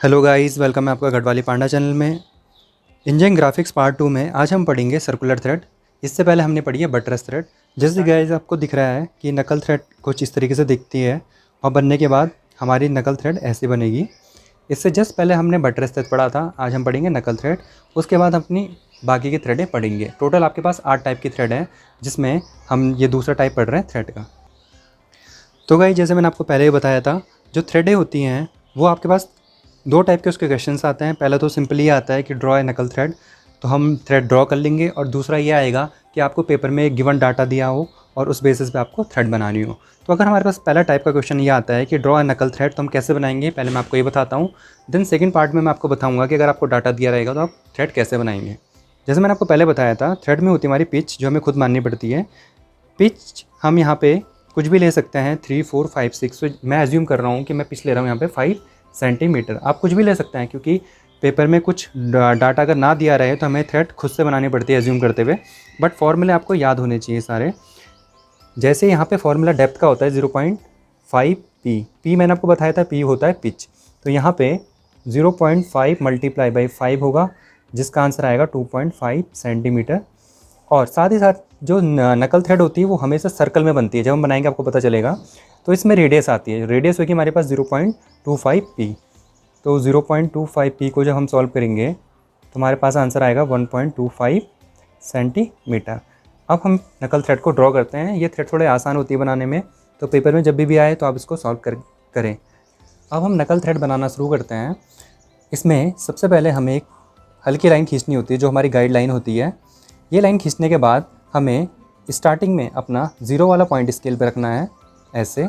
Hello guys, welcome है आपका गढ़वाली पांडा channel में। इंजन ग्राफिक्स पार्ट 2 में आज हम पढ़ेंगे सर्कुलर थ्रेड। इससे पहले हमने पढ़ी है बटरस थ्रेड। जैसे गाइस आपको दिख रहा है कि नकल थ्रेड कुछ इस तरीके से दिखती है और बनने के बाद हमारी नकल थ्रेड ऐसी बनेगी। इससे जस्ट पहले हमने बटरस थ्रेड पढ़ा था, आज हम पढ़ेंगे नकल थ्रेड। उसके बाद अपनी बाकी की थ्रेडें पढ़ेंगे। टोटल आपके पास 8 टाइप की थ्रेड है, जिसमें हम ये दूसरा टाइप पढ़ रहे हैं थ्रेड का। तो गाइस जैसे मैंने आपको पहले ही बताया था, जो थ्रेडें होती हैं वो आपके पास दो टाइप के उसके क्वेश्चंस आते हैं। पहला तो सिंपली ये आता है कि ड्रॉ ए नकल थ्रेड, तो हम थ्रेड ड्रॉ कर लेंगे। और दूसरा ये आएगा कि आपको पेपर में एक गिवन डाटा दिया हो और उस बेसिस पे आपको थ्रेड बनानी हो। तो अगर हमारे पास पहला टाइप का क्वेश्चन ये आता है कि ड्रॉ ए नकल थ्रेड, तो हम कैसे बनाएंगे पहले मैं आपको ये बताता हूँ। देन सेकंड पार्ट में मैं आपको बताऊँगा कि अगर आपको डाटा दिया रहेगा तो आप थ्रेड कैसे बनाएंगे। जैसे मैंने आपको पहले बताया था, थ्रेड में होती है हमारी पिच, जो हमें खुद माननी पड़ती है। पिच हम यहाँ पे कुछ भी ले सकते हैं, 3, 4, 5, 6। तो मैं एज्यूम कर रहा हूँ कि मैं पिच ले रहा हूँ यहाँ पे 5 सेंटीमीटर। आप कुछ भी ले सकते हैं, क्योंकि पेपर में कुछ डाटा अगर ना दिया रहे तो हमें थ्रेड खुद से बनानी पड़ती है एज्यूम करते हुए। बट फॉर्मूले आपको याद होने चाहिए सारे। जैसे यहाँ पे फॉर्मूला डेप्थ का होता है 0.5 पी मैंने आपको बताया था, पी होता है पिच। तो यहाँ पे 0.5 मल्टीप्लाई बाई 5 होगा, जिसका आंसर आएगा 2.5 सेंटीमीटर। और साथ ही साथ जो नकल थ्रेड होती है वो हमेशा सर्कल में बनती है, जब हम बनाएंगे आपको पता चलेगा। तो इसमें रेडियस आती है, रेडियस होगी हमारे पास 0.25 पी। तो 0.25 पी को जब हम सॉल्व करेंगे तो हमारे पास आंसर आएगा 1.25 सेंटीमीटर। अब हम नकल थ्रेड को ड्रॉ करते हैं। ये थ्रेड थोड़े आसान होती है बनाने में, तो पेपर में जब भी आए तो आप इसको सॉल्व करें। अब हम नकल थ्रेड बनाना शुरू करते हैं। इसमें सबसे पहले हमें एक हल्की लाइन खींचनी होती है, जो हमारी गाइड लाइन होती है। ये लाइन खींचने के बाद हमें स्टार्टिंग में अपना ज़ीरो वाला पॉइंट स्केल पे रखना है, ऐसे।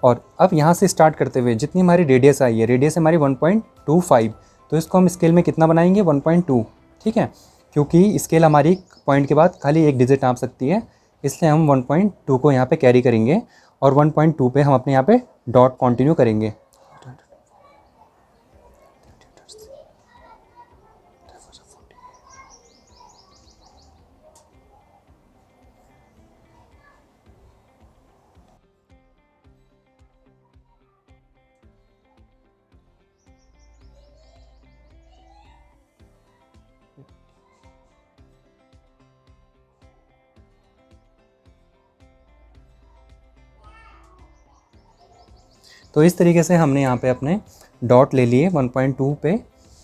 और अब यहाँ से स्टार्ट करते हुए जितनी हमारी रेडियस आई है, रेडियस हमारी 1.25, तो इसको हम स्केल में कितना बनाएंगे, 1.2। ठीक है, क्योंकि स्केल हमारी पॉइंट के बाद खाली एक डिजिट नाप सकती है, इसलिए हम 1.2 को यहाँ पे कैरी करेंगे और 1.2 पे हम अपने यहाँ पे डॉट कंटिन्यू करेंगे। तो इस तरीके से हमने यहाँ पे अपने डॉट ले लिए 1.2 पे,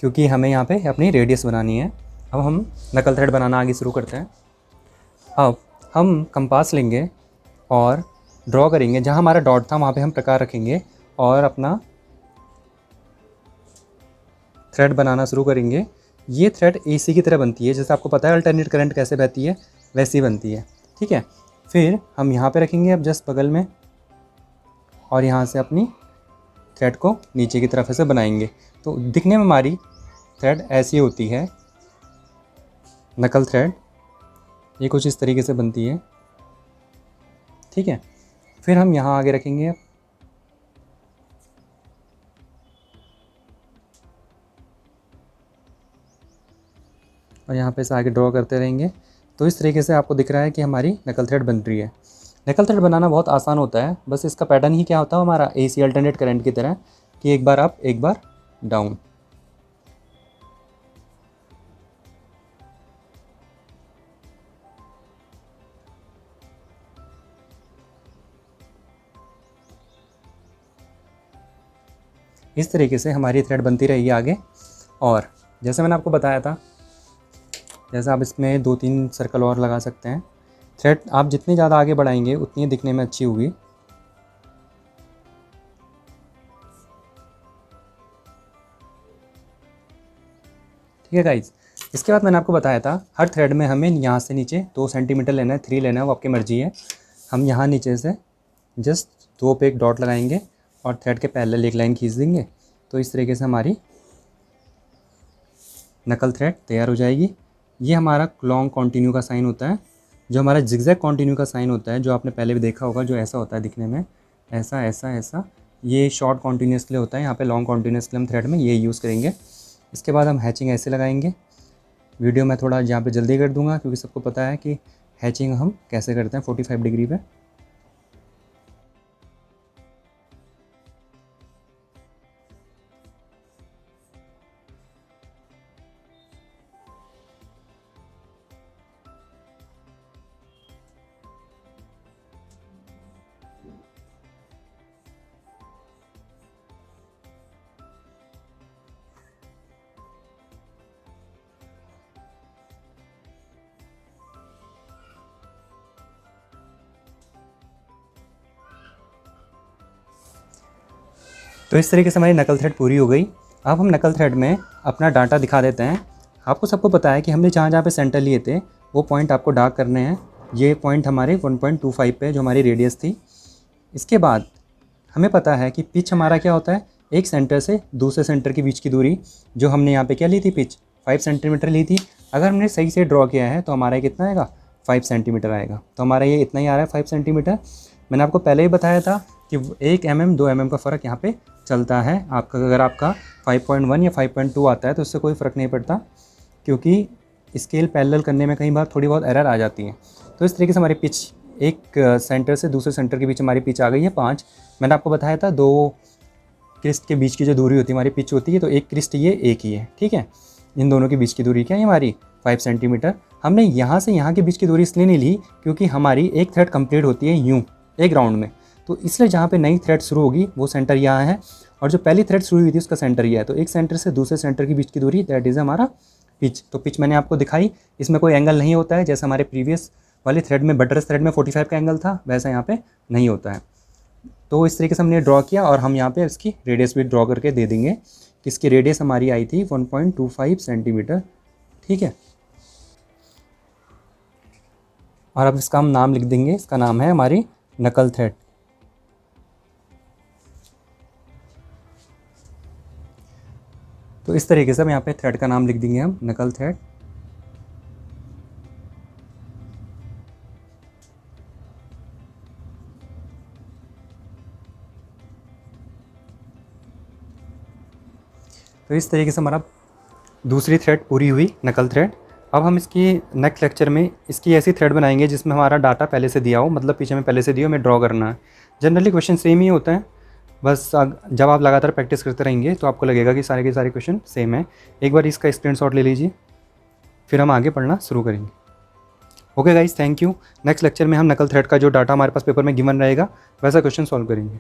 क्योंकि हमें यहाँ पे अपनी रेडियस बनानी है। अब हम नकल थ्रेड बनाना आगे शुरू करते हैं। अब हम कंपास लेंगे और ड्रॉ करेंगे। जहाँ हमारा डॉट था वहाँ पे हम प्रकार रखेंगे और अपना थ्रेड बनाना शुरू करेंगे। ये थ्रेड एसी की तरह बनती है, जैसे आपको पता है अल्टरनेट करंट कैसे बहती है, वैसी बनती है। ठीक है, फिर हम यहाँ पे रखेंगे अब जस्ट बगल में, और यहाँ से अपनी थ्रेड को नीचे की तरफ से बनाएंगे। तो दिखने में हमारी थ्रेड ऐसी होती है, नकल थ्रेड। ये कुछ इस तरीके से बनती है। ठीक है, फिर हम यहाँ आगे रखेंगे और यहाँ पे से आगे ड्रॉ करते रहेंगे। तो इस तरीके से आपको दिख रहा है कि हमारी नकल थ्रेड बन रही है। नकल थ्रेड बनाना बहुत आसान होता है, बस इसका पैटर्न ही क्या होता है हमारा एसी अल्टरनेट करंट की तरह, कि एक बार अप एक बार डाउन। इस तरीके से हमारी थ्रेड बनती रहेगी आगे। और जैसे मैंने आपको बताया था, जैसे आप इसमें 2-3 सर्कल और लगा सकते हैं। थ्रेड आप जितनी ज़्यादा आगे बढ़ाएंगे उतनी दिखने में अच्छी होगी। ठीक है गाइज, इसके बाद मैंने आपको बताया था हर थ्रेड में हमें यहाँ से नीचे 2 सेंटीमीटर लेना है, 3 लेना है, वो आपकी मर्जी है। हम यहाँ नीचे से जस्ट 2 पे एक डॉट लगाएंगे और थ्रेड के पैरेलल एक लाइन खींच देंगे। तो इस तरीके से हमारी नकल थ्रेड तैयार हो जाएगी। ये हमारा लॉन्ग कॉन्टिन्यू का साइन होता है। जो हमारा जिगजैग कॉन्टिन्यू का साइन होता है, जो आपने पहले भी देखा होगा, जो ऐसा होता है दिखने में, ऐसा ऐसा ऐसा, ये शॉर्ट कॉन्टिन्यूस के लिए होता है। यहाँ पे लॉन्ग कॉन्टिन्यूस के लिए हम थ्रेड में ये यूज़ करेंगे। इसके बाद हम हैचिंग ऐसे लगाएंगे। वीडियो मैं थोड़ा यहाँ पे जल्दी कर दूंगा, क्योंकि सबको पता है कि हैचिंग हम कैसे करते हैं 45 डिग्री पे। तो इस तरीके से हमारी नकल थ्रेड पूरी हो गई। अब हम नकल थ्रेड में अपना डाटा दिखा देते हैं। आपको सबको पता है कि हमने जहाँ जहाँ पे सेंटर लिए थे वो पॉइंट आपको डार्क करने हैं। ये पॉइंट हमारे 1.25 पे जो हमारी रेडियस थी। इसके बाद हमें पता है कि पिच हमारा क्या होता है, एक सेंटर से दूसरे सेंटर के बीच की दूरी, जो हमने यहाँ पे क्या ली थी, पिच 5 सेंटीमीटर ली थी। अगर हमने सही से ड्रॉ किया है तो हमारा कितना आएगा, 5 सेंटीमीटर आएगा। तो हमारा ये इतना ही आ रहा है 5 सेंटीमीटर। मैंने आपको पहले ही बताया था कि 1 mm 2 mm का फ़र्क यहाँ पे चलता है। आपका अगर आपका 5.1 या 5.2 आता है तो उससे कोई फ़र्क नहीं पड़ता, क्योंकि स्केल पैरेलल करने में कई बार थोड़ी बहुत एरर आ जाती है। तो इस तरीके से हमारी पिच, एक सेंटर से दूसरे सेंटर के बीच हमारी पिच आ गई है 5। मैंने आपको बताया था 2 क्रिस्ट के बीच की जो दूरी होती है हमारी पिच होती है, तो एक क्रिस्ट ये एक ही है, ठीक है। इन दोनों के बीच की दूरी क्या है हमारी, 5 सेंटीमीटर। हमने यहाँ से यहाँ के बीच की दूरी इसलिए नहीं ली क्योंकि हमारी एक थ्रेड कंप्लीट होती है यूँ एक राउंड में, तो इसलिए जहाँ पे नई थ्रेड शुरू होगी वो सेंटर यहाँ है, और जो पहली थ्रेड शुरू हुई थी उसका सेंटर ये है। तो एक सेंटर से दूसरे सेंटर के बीच की दूरी दैट इज़ हमारा पिच। तो पिच मैंने आपको दिखाई, इसमें कोई एंगल नहीं होता है। जैसे हमारे प्रीवियस वाले थ्रेड में, बटरस थ्रेड में 45 का एंगल था, वैसा यहाँ पे नहीं होता है। तो इस तरीके से हमने ड्रॉ किया, और हम यहाँ पे इसकी रेडियस भी ड्रॉ करके दे देंगे कि इसकी रेडियस हमारी आई थी 1.25 सेंटीमीटर, ठीक है। और अब इसका हम नाम लिख देंगे, इसका नाम है हमारी नकल थ्रेड। तो इस तरीके से हम यहाँ पे थ्रेड का नाम लिख देंगे, हम नकल थ्रेड। तो इस तरीके से हमारा दूसरी थ्रेड पूरी हुई, नकल थ्रेड। अब हम इसकी नेक्स्ट लेक्चर में इसकी ऐसी थ्रेड बनाएंगे जिसमें हमारा डाटा पहले से दिया हो, मतलब पीछे में पहले से दिया हो, हमें ड्रॉ करना है। जनरली क्वेश्चन सेम ही होता है, बस जब आप लगातार प्रैक्टिस करते रहेंगे तो आपको लगेगा कि सारे के सारे क्वेश्चन सेम है। एक बार इसका स्क्रीनशॉट ले लीजिए, फिर हम आगे पढ़ना शुरू करेंगे। Okay guys, thank you. Next lecture में हम नकल थ्रेड का जो डाटा हमारे पास पेपर में गिवन रहेगा वैसा क्वेश्चन सॉल्व करेंगे।